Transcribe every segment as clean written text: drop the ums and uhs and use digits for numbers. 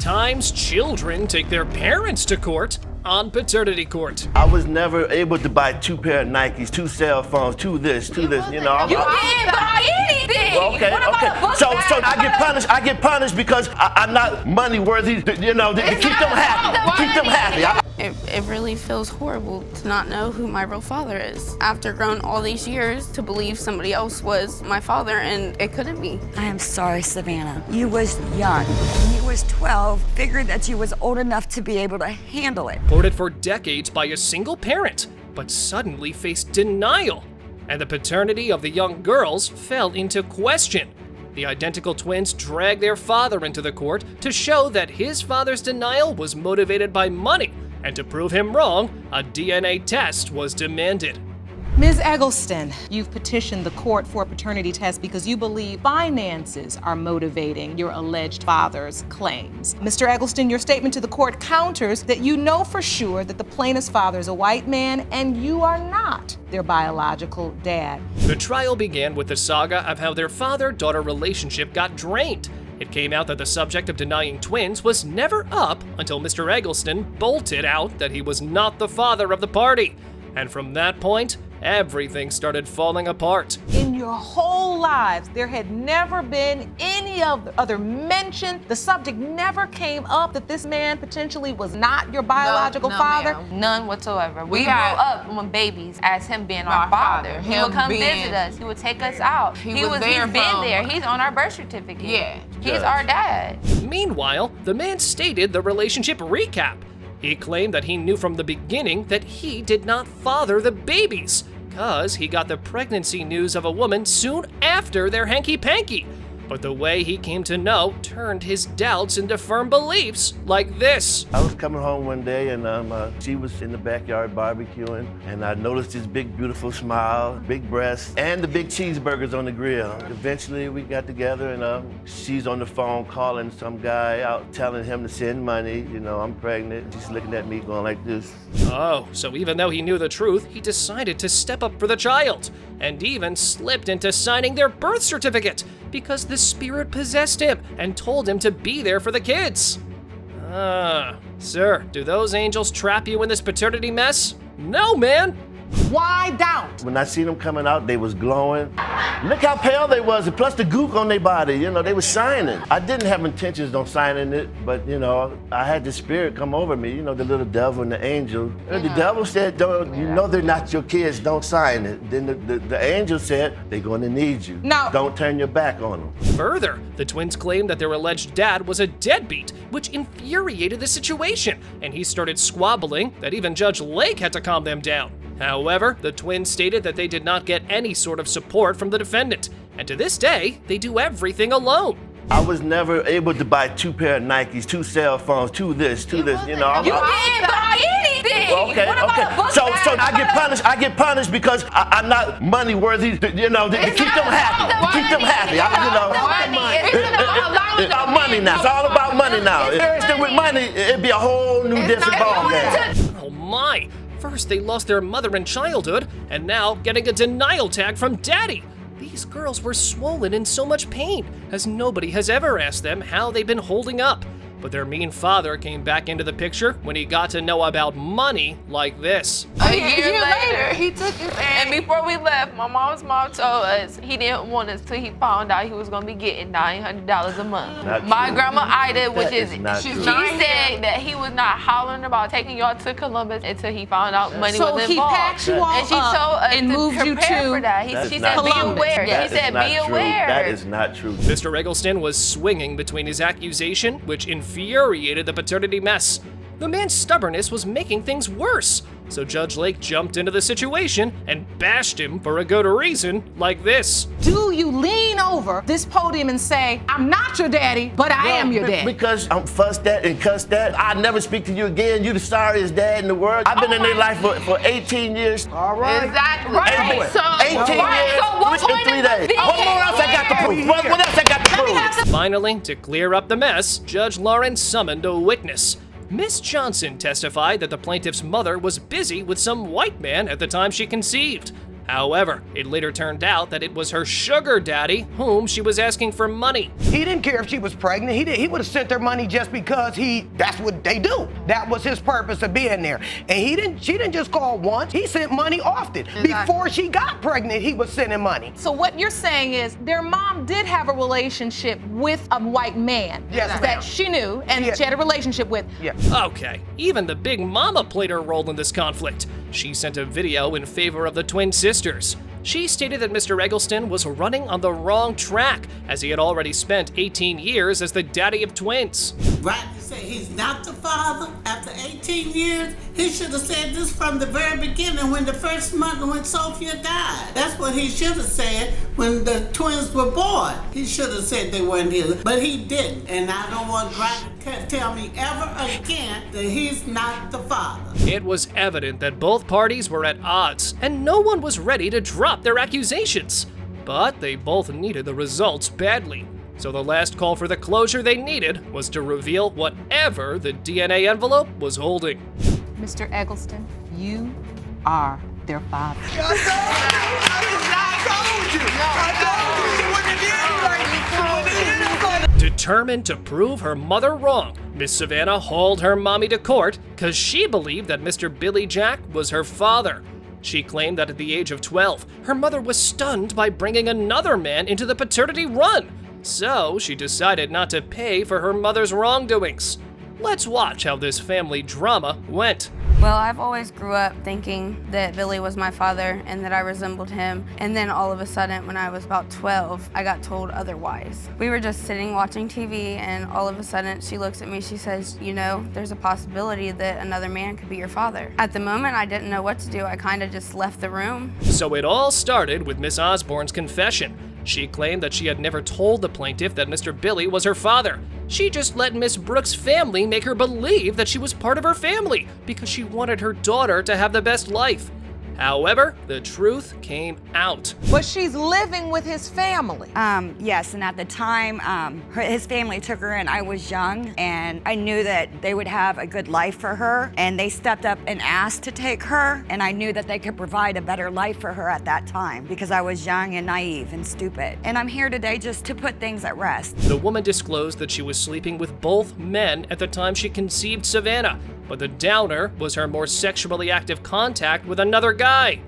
times children take their parents to court on paternity court. I was never able to buy 2 pair of Nikes, 2 cell phones, 2 this, you know. You didn't buy anything. Okay. So I get punished because I'm not money worthy, to keep them happy. It really feels horrible to not know who my real father is. After growing all these years, to believe somebody else was my father, and it couldn't be. I am sorry, Savannah. You was young. When you was 12, figured that you was old enough to be able to handle it. Courted for decades by a single parent, but suddenly faced denial. And the paternity of the young girls fell into question. The identical twins dragged their father into the court to show that his father's denial was motivated by money, and to prove him wrong, a DNA test was demanded. Ms. Eggleston, you've petitioned the court for a paternity test because you believe finances are motivating your alleged father's claims. Mr. Eggleston, your statement to the court counters that you know for sure that the plaintiff's father is a white man and you are not their biological dad. The trial began with the saga of how their father-daughter relationship got drained. It came out that the subject of denying twins was never up until Mr. Eggleston bolted out that he was not the father of the party. And from that point, everything started falling apart. In your whole lives, there had never been any other mention. The subject never came up that this man potentially was not your biological father. Ma'am. None whatsoever. We grew up when babies as him being our father. He would come visit us. He would take us out. He's been there. He's on our birth certificate. Yeah. He's our dad. Meanwhile, the man stated the relationship recap. He claimed that he knew from the beginning that he did not father the babies, cause he got the pregnancy news of a woman soon after their hanky-panky. But the way he came to know turned his doubts into firm beliefs like this. I was coming home one day and she was in the backyard barbecuing, and I noticed this big, beautiful smile, big breasts, and the big cheeseburgers on the grill. Eventually we got together and she's on the phone calling some guy out, telling him to send money. You know, I'm pregnant. She's looking at me going like this. Oh, so even though he knew the truth, he decided to step up for the child, and even slipped into signing their birth certificate because the spirit possessed him and told him to be there for the kids. Sir, do those angels trap you in this paternity mess? No, man. Why doubt? When I seen them coming out, they was glowing. Look how pale they was, and plus the gook on their body, you know, they was shining. I didn't have intentions on signing it, but you know, I had the spirit come over me, you know, the little devil and the angel. The devil said, "Don't, you know they're not your kids, don't sign it." Then the angel said, "They're gonna need you. No. Don't turn your back on them." Further, the twins claimed that their alleged dad was a deadbeat, which infuriated the situation, and he started squabbling that even Judge Lake had to calm them down. However, the twins stated that they did not get any sort of support from the defendant, and to this day, they do everything alone. I was never able to buy 2 pair of Nikes, 2 cell phones, 2 this, you know. You didn't buy anything. Okay. So I get punished because I'm not money worthy, to keep them happy. It's about money now. It's all about money now. If it with money, it'd be a whole new different ballgame. Oh my! First they lost their mother in childhood, and now getting a denial tag from daddy. These girls were swollen in so much pain, as nobody has ever asked them how they've been holding up. But their mean father came back into the picture when he got to know about money like this. A year later, he took his and before we left, my mom's mom told us he didn't want us till he found out he was gonna be getting $900 a month. My grandma Ida, she said that he was not hollering about taking y'all to Columbus until he found out money was involved. So he packed you all and she told us and to moved you prepare to for that. She said, be aware. She said, be aware. That is not true. Mr. Eggleston was swinging between his accusation, which infuriated the paternity mess. The man's stubbornness was making things worse, so Judge Lake jumped into the situation and bashed him for a good reason like this. Do you lean over this podium and say, "I'm not your daddy, but I am your daddy"? Because I'm fussed at and cussed at. I never speak to you again. You the sorriest dad in the world. I've been in their life for 18 years. All right. Exactly. Right. So 18 years, so what 3 days. What more else I got to prove? What else I got to prove? Finally, to clear up the mess, Judge Lawrence summoned a witness. Miss Johnson testified that the plaintiff's mother was busy with some white man at the time she conceived. However, it later turned out that it was her sugar daddy whom she was asking for money. He didn't care if she was pregnant. He would have sent her money just because that's what they do. That was his purpose of being there. And she didn't just call once. He sent money often. Exactly. Before she got pregnant, he was sending money. So what you're saying is their mom did have a relationship with a white man that she knew and she had a relationship with. Yeah. Okay, even the big mama played her role in this conflict. She sent a video in favor of the twin sisters. She stated that Mr. Eggleston was running on the wrong track, as he had already spent 18 years as the daddy of twins. Right, you say he's not the father after 18 years? He should have said this from the very beginning when the first month when Sophia died. That's what he should have said when the twins were born. He should have said they weren't his, but he didn't. And I don't want to tell me ever again that he's not the father. It was evident that both parties were at odds, and no one was ready to drop their accusations. But they both needed the results badly. So the last call for the closure they needed was to reveal whatever the DNA envelope was holding. Mr. Eggleston, you are their father. Determined to prove her mother wrong, Miss Savannah hauled her mommy to court because she believed that Mr. Billy Jack was her father. She claimed that at the age of 12, her mother was stunned by bringing another man into the paternity run. So she decided not to pay for her mother's wrongdoings. Let's watch how this family drama went. Well, I've always grew up thinking that Billy was my father and that I resembled him. And then all of a sudden, when I was about 12, I got told otherwise. We were just sitting watching TV, and all of a sudden she looks at me, she says, you know, there's a possibility that another man could be your father. At the moment, I didn't know what to do. I kind of just left the room. So it all started with Miss Osborne's confession. She claimed that she had never told the plaintiff that Mr. Billy was her father. She just let Miss Brooks' family make her believe that she was part of her family because she wanted her daughter to have the best life. However, the truth came out. But she's living with his family. Yes, and at the time, his family took her in. I was young, and I knew that they would have a good life for her, and they stepped up and asked to take her, and I knew that they could provide a better life for her at that time because I was young and naive and stupid. And I'm here today just to put things at rest. The woman disclosed that she was sleeping with both men at the time she conceived Savannah, but the downer was her more sexually active contact with another guy.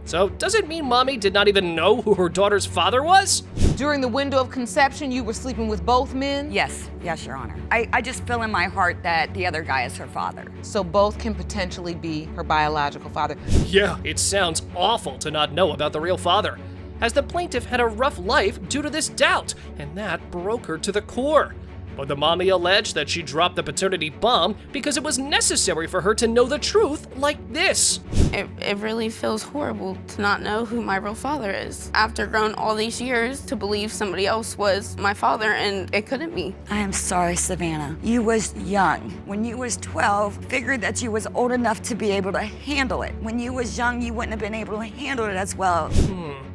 So does it mean mommy did not even know who her daughter's father was? During the window of conception, you were sleeping with both men? Yes, Your Honor. I just feel in my heart that the other guy is her father. So both can potentially be her biological father. Yeah, it sounds awful to not know about the real father, as the plaintiff had a rough life due to this doubt, and that broke her to the core. But the mommy alleged that she dropped the paternity bomb because it was necessary for her to know the truth like this. It really feels horrible to not know who my real father is. After growing all these years to believe somebody else was my father, and it couldn't be. I am sorry, Savannah. You was young. When you was 12, figured that you was old enough to be able to handle it. When you was young, you wouldn't have been able to handle it as well.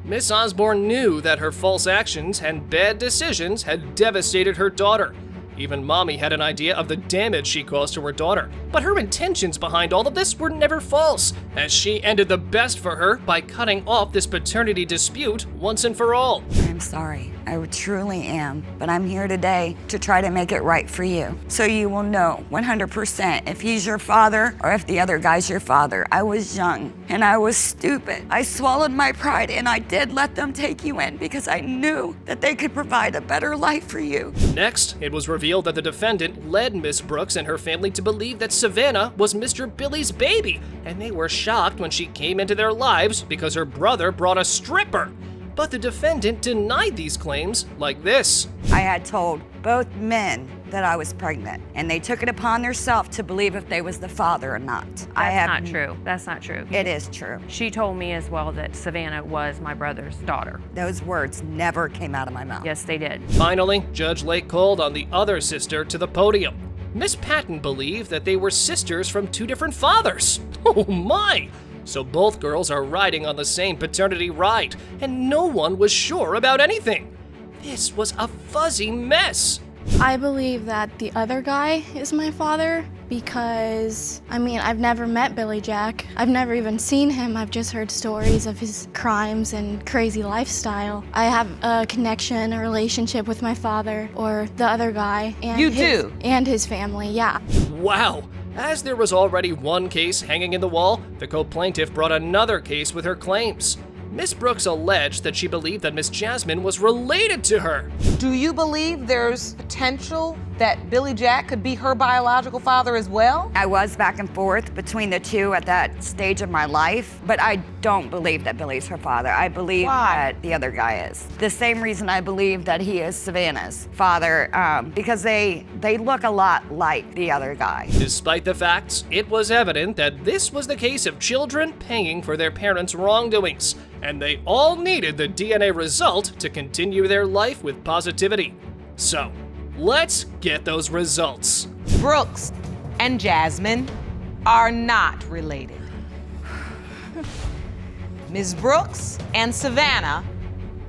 Miss Osborne knew that her false actions and bad decisions had devastated her daughter. Even mommy had an idea of the damage she caused to her daughter, but her intentions behind all of this were never false, as she ended the best for her by cutting off this paternity dispute once and for all. I'm sorry, I truly am, but I'm here today to try to make it right for you. So you will know 100% if he's your father or if the other guy's your father. I was young and I was stupid. I swallowed my pride and I did let them take you in because I knew that they could provide a better life for you. Next, it was revealed that the defendant led Miss Brooks and her family to believe that Savannah was Mr. Billy's baby, and they were shocked when she came into their lives because her brother brought a stripper. But the defendant denied these claims like this. I had told both men that I was pregnant, and they took it upon themselves to believe if they was the father or not. That's not true. That's not true. It is true. She told me as well that Savannah was my brother's daughter. Those words never came out of my mouth. Yes, they did. Finally, Judge Lake called on the other sister to the podium. Miss Patton believed that they were sisters from two different fathers. Oh my! So both girls are riding on the same paternity ride, and no one was sure about anything. This was a fuzzy mess. I believe that the other guy is my father because, I've never met Billy Jack. I've never even seen him. I've just heard stories of his crimes and crazy lifestyle. I have a connection, a relationship with my father or the other guy. And You do? And his family, yeah. Wow! As there was already one case hanging in the wall, the co-plaintiff brought another case with her claims. Miss Brooks alleged that she believed that Miss Jasmine was related to her. Do you believe there's potential that Billy Jack could be her biological father as well? I was back and forth between the two at that stage of my life, but I don't believe that Billy's her father. I believe that the other guy is. The same reason I believe that he is Savannah's father, because they look a lot like the other guy. Despite the facts, it was evident that this was the case of children paying for their parents' wrongdoings, and they all needed the DNA result to continue their life with positivity. So, let's get those results. Brooks and Jasmine are not related. Ms. Brooks and Savannah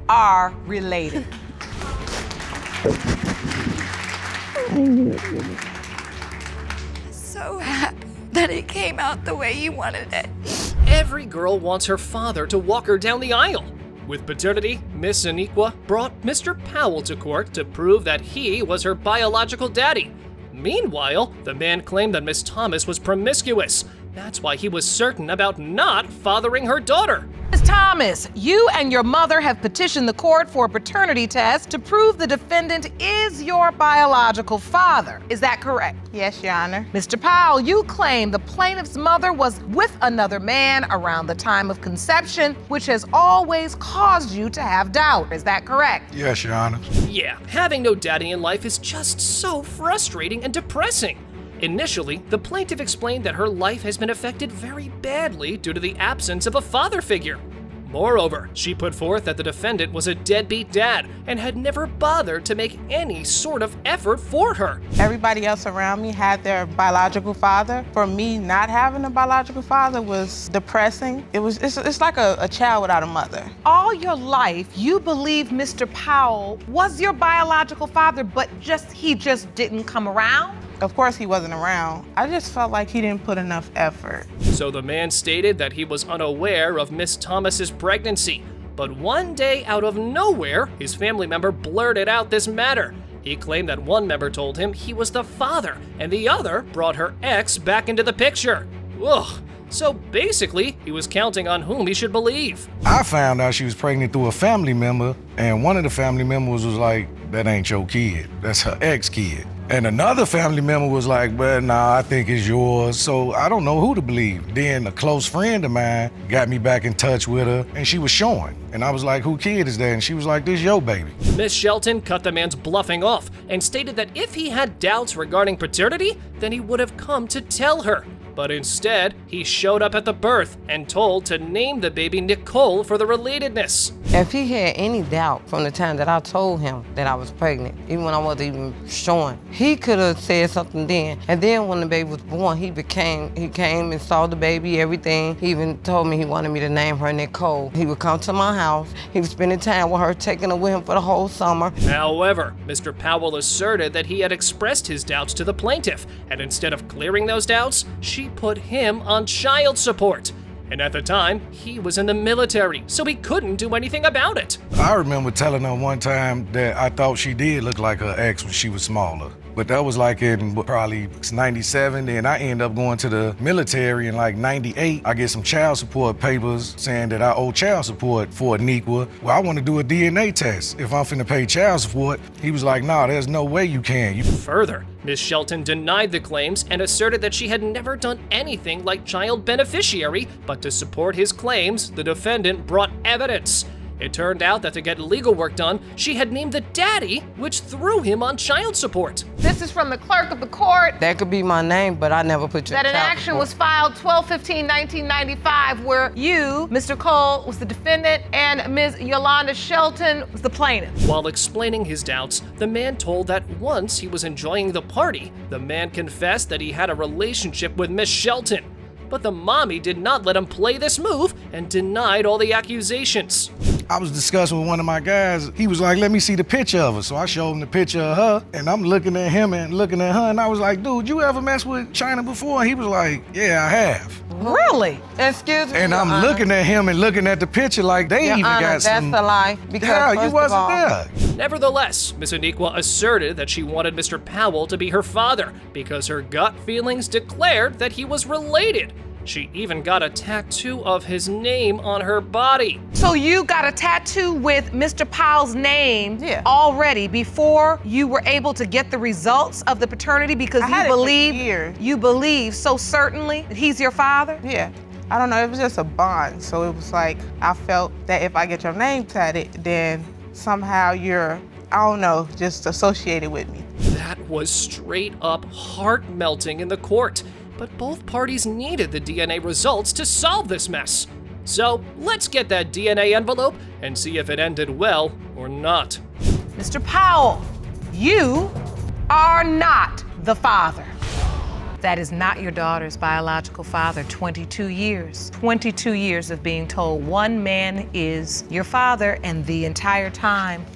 are related. So happy that it came out the way you wanted it. Every girl wants her father to walk her down the aisle. With paternity, Miss Aniqua brought Mr. Powell to court to prove that he was her biological daddy. Meanwhile, the man claimed that Miss Thomas was promiscuous. That's why he was certain about not fathering her daughter. Ms. Thomas, you and your mother have petitioned the court for a paternity test to prove the defendant is your biological father. Is that correct? Yes, Your Honor. Mr. Powell, you claim the plaintiff's mother was with another man around the time of conception, which has always caused you to have doubt. Is that correct? Yes, Your Honor. Yeah, having no daddy in life is just so frustrating and depressing. Initially, the plaintiff explained that her life has been affected very badly due to the absence of a father figure. Moreover, she put forth that the defendant was a deadbeat dad and had never bothered to make any sort of effort for her. Everybody else around me had their biological father. For me, not having a biological father was depressing. It's like a child without a mother. All your life, you believe Mr. Powell was your biological father, but he just didn't come around? Of course he wasn't around. I just felt like he didn't put enough effort. So the man stated that he was unaware of Miss Thomas's pregnancy. But one day, out of nowhere, his family member blurted out this matter. He claimed that one member told him he was the father, and the other brought her ex back into the picture. Ugh. So basically, he was counting on whom he should believe. I found out she was pregnant through a family member, and one of the family members was like, "That ain't your kid, that's her ex-kid." And another family member was like, "Well, nah, I think it's yours." So I don't know who to believe. Then a close friend of mine got me back in touch with her, and she was showing. And I was like, "Who kid is that?" And she was like, "This your baby." Miss Shelton cut the man's bluffing off and stated that if he had doubts regarding paternity, then he would have come to tell her. But instead, he showed up at the birth and told to name the baby Nicole for the relatedness. If he had any doubt from the time that I told him that I was pregnant, even when I wasn't even showing, he could have said something then. And then when the baby was born, he came and saw the baby, everything. He even told me he wanted me to name her Nicole. He would come to my house, he was spending time with her, taking her with him for the whole summer. However, Mr. Powell asserted that he had expressed his doubts to the plaintiff, and instead of clearing those doubts, she put him on child support. And at the time, he was in the military, so he couldn't do anything about it. I remember telling her one time that I thought she did look like her ex when she was smaller. But that was like in probably 97, then I ended up going to the military in like 98. I get some child support papers saying that I owe child support for Aniqua. Well, I want to do a DNA test. If I'm finna pay child support, he was like, "Nah, there's no way you can." Further, Miss Shelton denied the claims and asserted that she had never done anything like child beneficiary, but to support his claims, the defendant brought evidence. It turned out that to get legal work done, she had named the daddy, which threw him on child support. This is from the clerk of the court. That could be my name, but I never put your That an action was filed 12/15/1995 where you, Mr. Cole, was the defendant and Ms. Yolanda Shelton was the plaintiff. While explaining his doubts, the man told that once he was enjoying the party, the man confessed that he had a relationship with Miss Shelton. But the mommy did not let him play this move and denied all the accusations. I was discussing with one of my guys. He was like, let me see the picture of her. So I showed him the picture of her, and I'm looking at him and looking at her, and I was like, dude, you ever mess with China before? And he was like, yeah, I have. Really? Excuse me. And I'm looking at him and looking at the picture like they even got some. That's a lie. Because Yeah, you wasn't there. Nevertheless, Miss Aniqua asserted that she wanted Mr. Powell to be her father because her gut feelings declared that he was related. She even got a tattoo of his name on her body. So you got a tattoo with Mr. Powell's name already before you were able to get the results of the paternity because you believe so certainly that he's your father? Yeah. I don't know, it was just a bond. So it was like, I felt that if I get your name tatted, then somehow you're, I don't know, just associated with me. That was straight up heart-melting in the court, but both parties needed the DNA results to solve this mess. So let's get that DNA envelope and see if it ended well or not. Mr. Powell, you are not the father. That is not your daughter's biological father. 22 years. 22 years of being told one man is your father, and the entire time